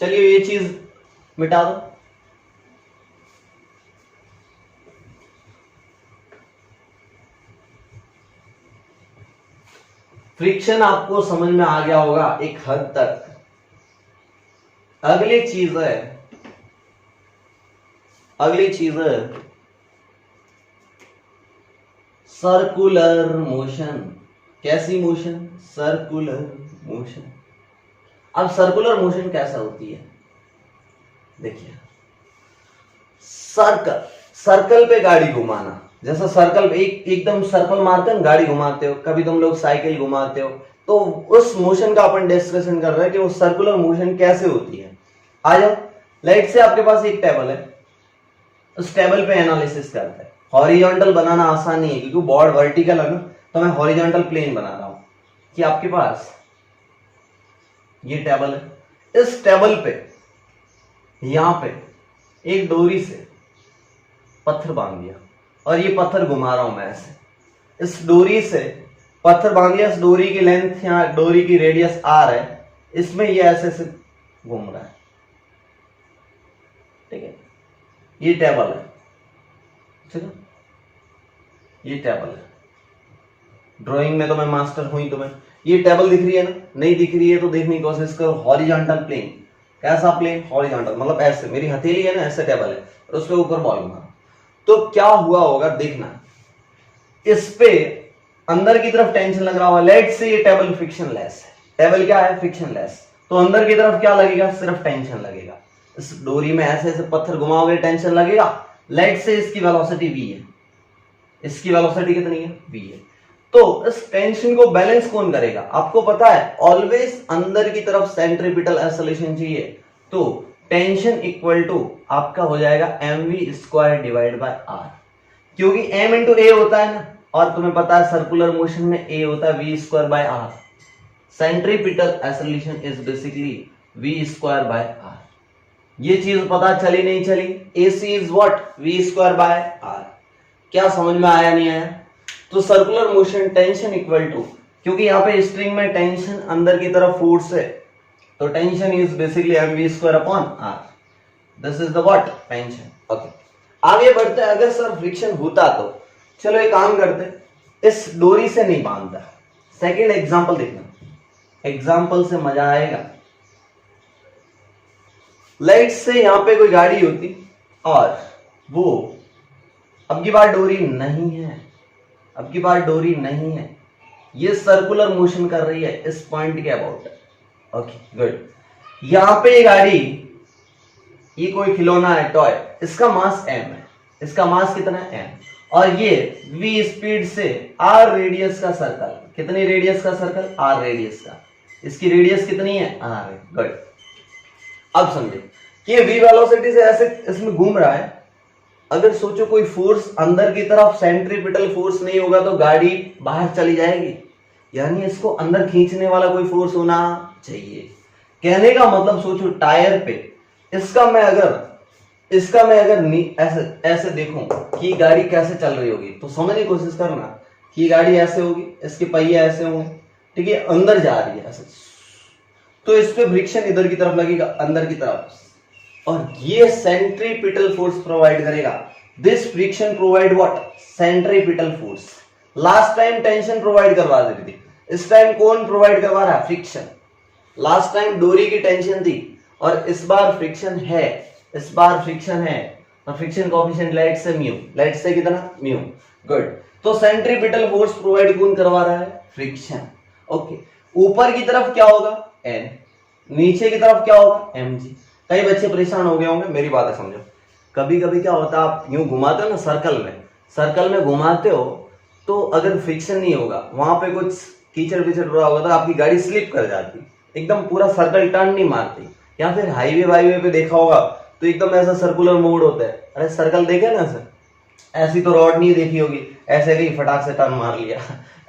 A: चलिए ये चीज मिटा दो, फ्रिक्शन आपको समझ में आ गया होगा एक हद तक। अगली चीज है सर्कुलर मोशन। कैसी मोशन, सर्कुलर मोशन। अब सर्कुलर मोशन कैसा होती है, देखिए सर्कल पे गाड़ी घुमाना, जैसा सर्कल एकदम सर्कल मारते हैं गाड़ी घुमाते हो, कभी तुम लोग साइकिल घुमाते हो, तो उस मोशन का अपन डिस्कशन कर रहे हैं कि वो सर्कुलर मोशन कैसे होती है। आ जाओ, लाइट से आपके पास एक टेबल है, उस टेबल पे एनालिसिस करते हैं। हॉरिजॉन्टल बनाना आसान नहीं है क्योंकि बोर्ड वर्टिकल है ना, तो मैं हॉरिजॉन्टल प्लेन बना रहा हूं कि आपके पास ये टेबल है, इस टेबल पे यहां पे एक डोरी से पत्थर बांध दिया और ये पत्थर घुमा रहा हूं मैं ऐसे, इस डोरी से पत्थर बांध दिया, इस डोरी की लेंथ या डोरी की रेडियस आर है, इसमें ये ऐसे से घूम रहा है, ठीक है, ये टेबल है, ठीक है, ये टेबल है। ड्राइंग में तो मैं मास्टर हूं ही, तुम्हें ये टेबल दिख रही है ना, नहीं दिख रही है तो देखने की कोशिश करो। हॉरिजॉन्टल प्लेन, कैसा प्लेन? हॉरिजॉन्टल, मतलब ऐसे मेरी हथेली है ना, ऐसे टेबल है और उसके ऊपर बॉल मारो, तो क्या हुआ होगा देखना, इस पे अंदर की तरफ टेंशन लग रहा होगा। लेट से ये टेबल फ्रिक्शन लेस है, टेबल क्या है? फ्रिक्शन लेस, तो अंदर की तरफ क्या लगेगा? सिर्फ टेंशन लगेगा। इस डोरी में ऐसे ऐसे पत्थर घुमाओगे, टेंशन लगेगा। लेट से इसकी वेलोसिटी v है, इसकी वेलोसिटी कितनी है? v है। तो इस टेंशन को बैलेंस कौन करेगा? आपको पता है ऑलवेज अंदर की तरफ सेंट्रीपिटल एक्सेलरेशन चाहिए, तो टेंशन इक्वल टू आपका हो जाएगा mv square divide by r, क्योंकि m इंटू ए होता है ना, और तुम्हें पता है सर्कुलर मोशन में a होता है v square by r। Centripetal acceleration is basically v square by r। ये चीज पता चली नहीं चली? AC is what? v square by r। क्या समझ में आया नहीं आया? तो circular motion tension equal to, क्योंकि यहाँ पे स्ट्रिंग में टेंशन अंदर की तरफ फोर्स है, तो tension is basically mv square upon r। This is the what? Tension. Okay, आगे बढ़ते हैं। अगर सर फ्रिक्शन होता तो चलो एक काम करते, इस डोरी से नहीं बांधता। सेकेंड एग्जाम्पल देखना, एग्जाम्पल से मजा आएगा। लाइट से यहां पे कोई गाड़ी होती और वो अब की बार डोरी नहीं है, अब की बार डोरी नहीं है, ये सर्कुलर मोशन कर रही है इस पॉइंट के अबाउट। Okay good. यहां पे ये गाड़ी, ये कोई खिलौना है, टॉय, इसका मास m है, इसका मास कितना है? m, और ये v स्पीड से r रेडियस का सर्कल, कितनी रेडियस का सर्कल? r रेडियस का, इसकी रेडियस कितनी है? r है। गुड। अब समझे कि v वेलोसिटी से ऐसे इसमें घूम रहा है। अगर सोचो कोई फोर्स अंदर की तरफ सेंट्रीपिटल फोर्स नहीं होगा तो गाड़ी बाहर चली जाएगी, यानी इसको अंदर खींचने वाला कोई फोर्स होना चाहिए। कहने का मतलब सोचो टायर पे इसका मैं अगर ऐसे ऐसे देखूं कि गाड़ी कैसे चल रही होगी, तो समझने की कोशिश करना कि गाड़ी ऐसे होगी, इसके पहिए ऐसे होंगे, ठीक है, अंदर जा रही है ऐसे, तो इस पे फ्रिक्शन इधर की तरफ लगेगा, अंदर की तरफ, और ये सेंट्रीपिटल फोर्स प्रोवाइड करेगा। This friction provide what? Centripetal force. Last time tension provide करवा दे रही थी, इस टाइम कौन प्रोवाइड करवा रहा है? फ्रिक्शन। लास्ट टाइम डोरी की टेंशन थी और इस बार फ्रिक्शन है, इस बार फ्रिक्शन है, और फ्रिक्शन कोएफिशिएंट लेट से म्यू, लेट से कितना? म्यू। गुड। तो सेंट्रीपिटल फोर्स प्रोवाइड कौन करवा रहा है? फ्रिक्शन। ओके, ऊपर की तरफ क्या होगा? n, नीचे की तरफ क्या होगा? mg। कई बच्चे परेशान हो गए होंगे, मेरी बात समझो। कभी कभी क्या होता है, आप यूं घुमाते हो ना सर्कल में घुमाते हो, तो अगर फ्रिक्शन नहीं होगा, वहां पे कुछ कीचड़ विचड़ रहा होगा तो आपकी गाड़ी स्लिप कर जाती, एकदम पूरा सर्कल टर्न नहीं मारती। या फिर हाईवे पे देखा होगा तो एकदम ऐसा सर्कुलर मोड होता है। अरे सर्कल देखे ना सर, ऐसी तो रोड नहीं देखी होगी, ऐसे भी फटाक से टर्न मार लिया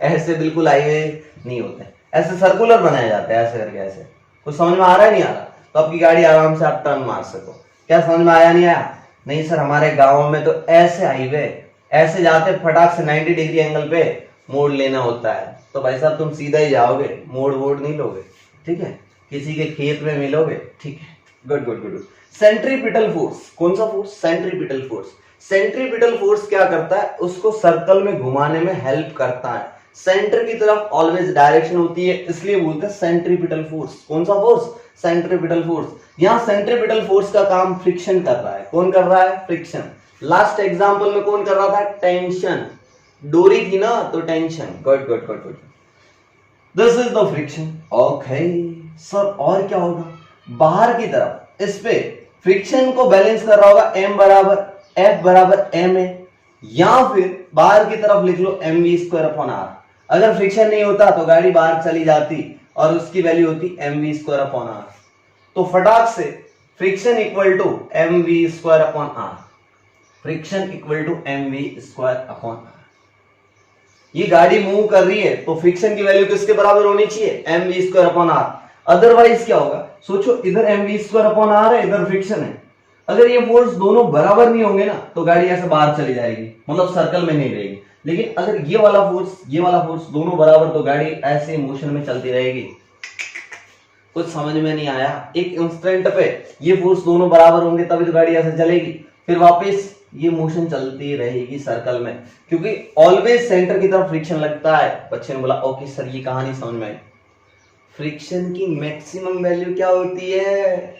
A: ऐसे बिल्कुल हाईवे नहीं होता है, ऐसे सर्कुलर बनाया जाता है, ऐसे करके। ऐसे कुछ समझ में आ रहा है? नहीं आ रहा? तो आपकी गाड़ी आराम से आप टर्न मार सको। क्या समझ में आया? नहीं आया? नहीं सर, हमारे गांव में तो ऐसे हाईवे ऐसे जाते फटाक से 90 डिग्री एंगल पे मोड़ लेना होता है, तो भाई साहब तुम सीधा ही जाओगे, मोड़ वोड़ नहीं लोगे, ठीक है, किसी के खेत में मिलोगे, ठीक है। Good good good. Centripetal force, कौन सा force? Centripetal force. Centripetal force क्या करता है? उसको सर्कल में घुमाने में हेल्प करता है। सेंटर की तरफ ऑलवेज डायरेक्शन होती है, इसलिए बोलते हैं सेंट्रीपिटल फोर्स। कौन सा फोर्स? Centripetal force. यहाँ सेंट्रीपिटल फोर्स का काम फ्रिक्शन कर रहा है। कौन कर रहा है? फ्रिक्शन। लास्ट एग्जांपल में कौन कर रहा था? टेंशन। डोरी थी ना, तो tension. Good good good good. This is the friction. Okay sir, और क्या होगा? बाहर की तरफ इस पे फ्रिक्शन को बैलेंस कर रहा होगा m बराबर F बराबर m है, या फिर बाहर की तरफ लिख लो mv स्क्वायर अपॉन r। अगर फ्रिक्शन नहीं होता तो गाड़ी बाहर चली जाती और उसकी वैल्यू होती mv स्क्वायर अपॉन r। तो फटाक से friction equal to mv square upon r, friction equal to mv square upon r। ये गाड़ी मूव कर रही है तो फ्रिक्शन की वैल्यू किसके बराबर होनी चाहिए? mv square upon r। Otherwise क्या होगा? सोचो, इधर mv स्क्वायर अपॉन r है, इधर फ्रिक्शन है। अगर ये फोर्स दोनों बराबर नहीं होंगे ना, तो गाड़ी ऐसे बाहर चली जाएगी, मतलब सर्कल में नहीं रहेगी। लेकिन अगर ये वाला फोर्स दोनों बराबर, तो गाड़ी ऐसे मोशन में चलती रहेगी। कुछ समझ में नहीं आया? एक इंस्टेंट पे ये फोर्स दोनों बराबर होंगे तभी तो गाड़ी ऐसे चलेगी, फिर वापस ये मोशन चलती रहेगी सर्कल में, क्योंकि ऑलवेज सेंटर की तरफ फ्रिक्शन लगता है। बच्चे ने बोला ओके सर ये कहानी समझ में आई। फ्रिक्शन की मैक्सिमम वैल्यू क्या होती है?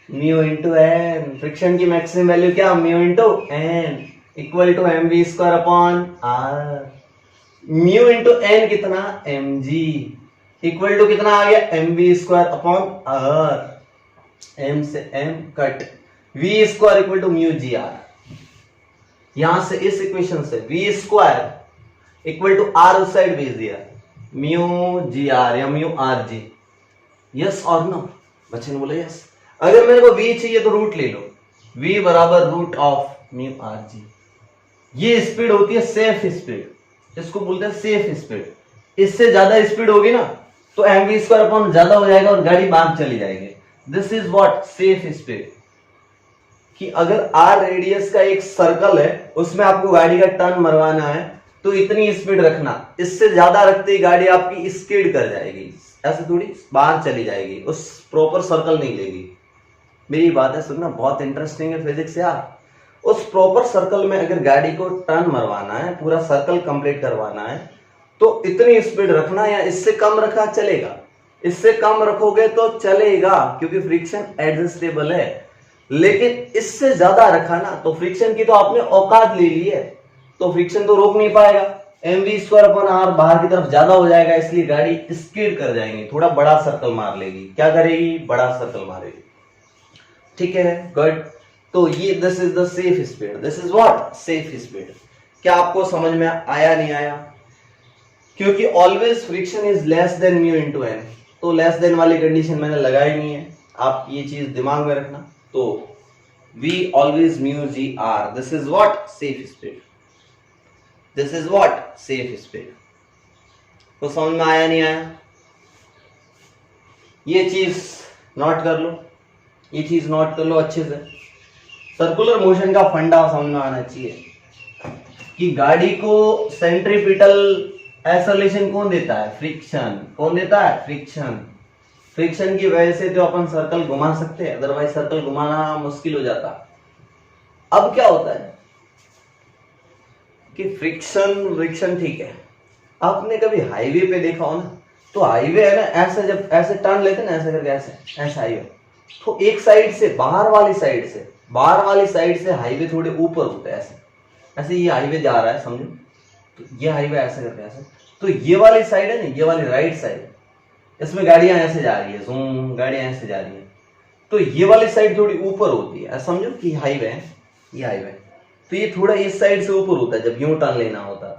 A: Mu into N. फ्रिक्शन की मैक्सिमम वैल्यू क्या? Mu into N equal to M V square upon R. Mu into N कितना? एम जी इक्वल टू कितना आ गया? M V square upon R. M से M cut, V square equal to mu G R. यहां से इस equation से V square equal to R उस साइड भेज दिया, म्यू जी आर या म्यू आर जी। यस और नो? बच्चे ने बोला यस। अगर मेरे को वी चाहिए तो रूट ले लो, वी बराबर root of mu R G. ये स्पीड होती है सेफ स्पीड, इसको बोलते हैं सेफ स्पीड। इससे ज्यादा स्पीड होगी ना तो एम वी स्क्वायर अपॉन ज्यादा हो जाएगा और गाड़ी भाग चली जाएगी। This is what safe speed. कि अगर आर रेडियस का एक सर्कल है उसमें आपको गाड़ी का टर्न मरवाना है तो इतनी स्पीड रखना, इससे ज्यादा रखते ही गाड़ी आपकी स्किड कर जाएगी, ऐसे थोड़ी बाहर चली जाएगी, उस प्रॉपर सर्कल नहीं लेगी। मेरी बात है सुनना, बहुत इंटरेस्टिंग है फिजिक्स यार। उस प्रॉपर सर्कल में अगर गाड़ी को टर्न मरवाना है, पूरा सर्कल कंप्लीट करवाना है, तो इतनी स्पीड रखना, या इससे कम रखा चलेगा, इससे कम रखोगे तो चलेगा क्योंकि फ्रिक्शन एडजस्टेबल है। लेकिन इससे ज्यादा रखा ना तो फ्रिक्शन की तो आपने औकात ले ली है, तो फ्रिक्शन तो रोक नहीं पाएगा। M V square upon R बाहर की तरफ ज्यादा हो जाएगा, इसलिए गाड़ी स्किड कर जाएंगी, थोड़ा बड़ा सर्कल मार लेगी। क्या करेगी? बड़ा सर्कल मारेगी। ठीक है, गुड। तो ये this is the safe speed, this is what safe speed. क्या आपको समझ में आया नहीं आया? क्योंकि always friction is less than mu into N, तो लेस देन वाली कंडीशन मैंने लगाई नहीं है, आप ये चीज दिमाग में रखना। तो V always mu G R, this is what safe speed, this is what safe speed. तो समझ में आया नहीं आया? ये चीज नोट कर लो, ये चीज नोट कर लो अच्छे से। सर्कुलर मोशन का फंडा समझ में आना चाहिए कि गाड़ी को सेंट्रीपिटल एक्सेलरेशन कौन देता है? फ्रिक्शन। कौन देता है? फ्रिक्शन। फ्रिक्शन की वजह से तो अपन सर्कल घुमा सकते हैं, अदरवाइज सर्कल घुमाना मुश्किल हो जाता। अब क्या होता है कि फ्रिक्शन ठीक है, आपने कभी हाईवे पे देखा हो ना, तो हाईवे है ना, ऐसे जब ऐसे टर्न लेते ना, ऐसे करके ऐसे हाईवे, तो एक साइड से बाहर वाली साइड से हाईवे थोड़े ऊपर होते हैं, ऐसे ये हाईवे जा रहा है समझो, तो ये हाईवे ऐसे करके ऐसे, तो ये वाली साइड है ना, ये वाली राइट साइड, इसमें गाड़ियां ऐसे जा रही है, जूम गाड़ियां ऐसे जा रही है, तो ये वाली साइड थोड़ी ऊपर होती है। समझो कि हाईवे है, ये हाईवे, तो ये थोड़ा इस साइड से ऊपर होता है जब यूं टर्न लेना होता है।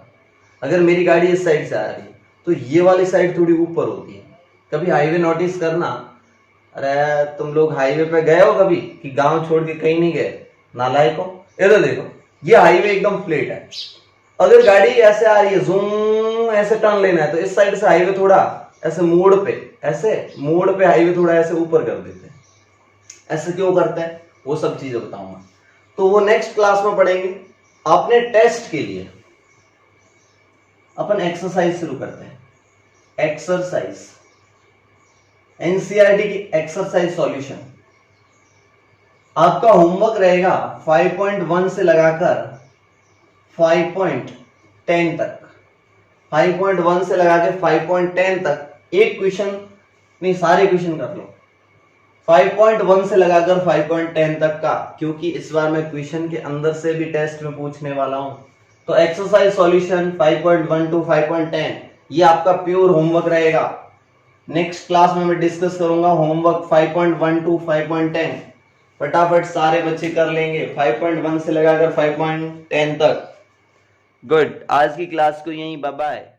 A: अगर मेरी गाड़ी इस साइड से आ रही है तो ये वाली साइड थोड़ी ऊपर होती है। कभी हाईवे नोटिस करना, अरे तुम लोग हाईवे पे गए हो कभी कि गांव छोड़ के कहीं नहीं गए? नालायको, इधर देखो, ये हाईवे एकदम फ्लैट है। अगर गाड़ी ऐसे आ रही है, जूम ऐसे टर्न लेना है, तो इस साइड से हाईवे थोड़ा ऐसे मोड़ पे हाईवे थोड़ा ऐसे ऊपर कर देते हैं। ऐसे क्यों करते हैं वो सब चीजें बताऊंगा, तो वो नेक्स्ट क्लास में पढ़ेंगे। आपने टेस्ट के लिए अपन एक्सरसाइज शुरू करते हैं। एक्सरसाइज, एनसीईआरटी की एक्सरसाइज सॉल्यूशन। आपका होमवर्क रहेगा 5.1 से लगाकर 5.10 तक, 5.1 से लगाकर 5.10 तक एक क्वेश्चन नहीं, सारे क्वेश्चन कर लो 5.1 से लगाकर 5.10 तक का, क्योंकि इस बार मैं क्वेश्चन के अंदर से भी टेस्ट में पूछने वाला हूं। तो एक्सरसाइज सॉल्यूशन 5.1 टू 5.10 ये आपका प्योर होमवर्क रहेगा। नेक्स्ट क्लास में मैं डिस्कस करूंगा होमवर्क 5.1 टू 5.10। फटाफट सारे बच्चे कर लेंगे 5.1 से लगाकर 5.10 तक। गुड, आज की क्लास को यहीं बाय बाय।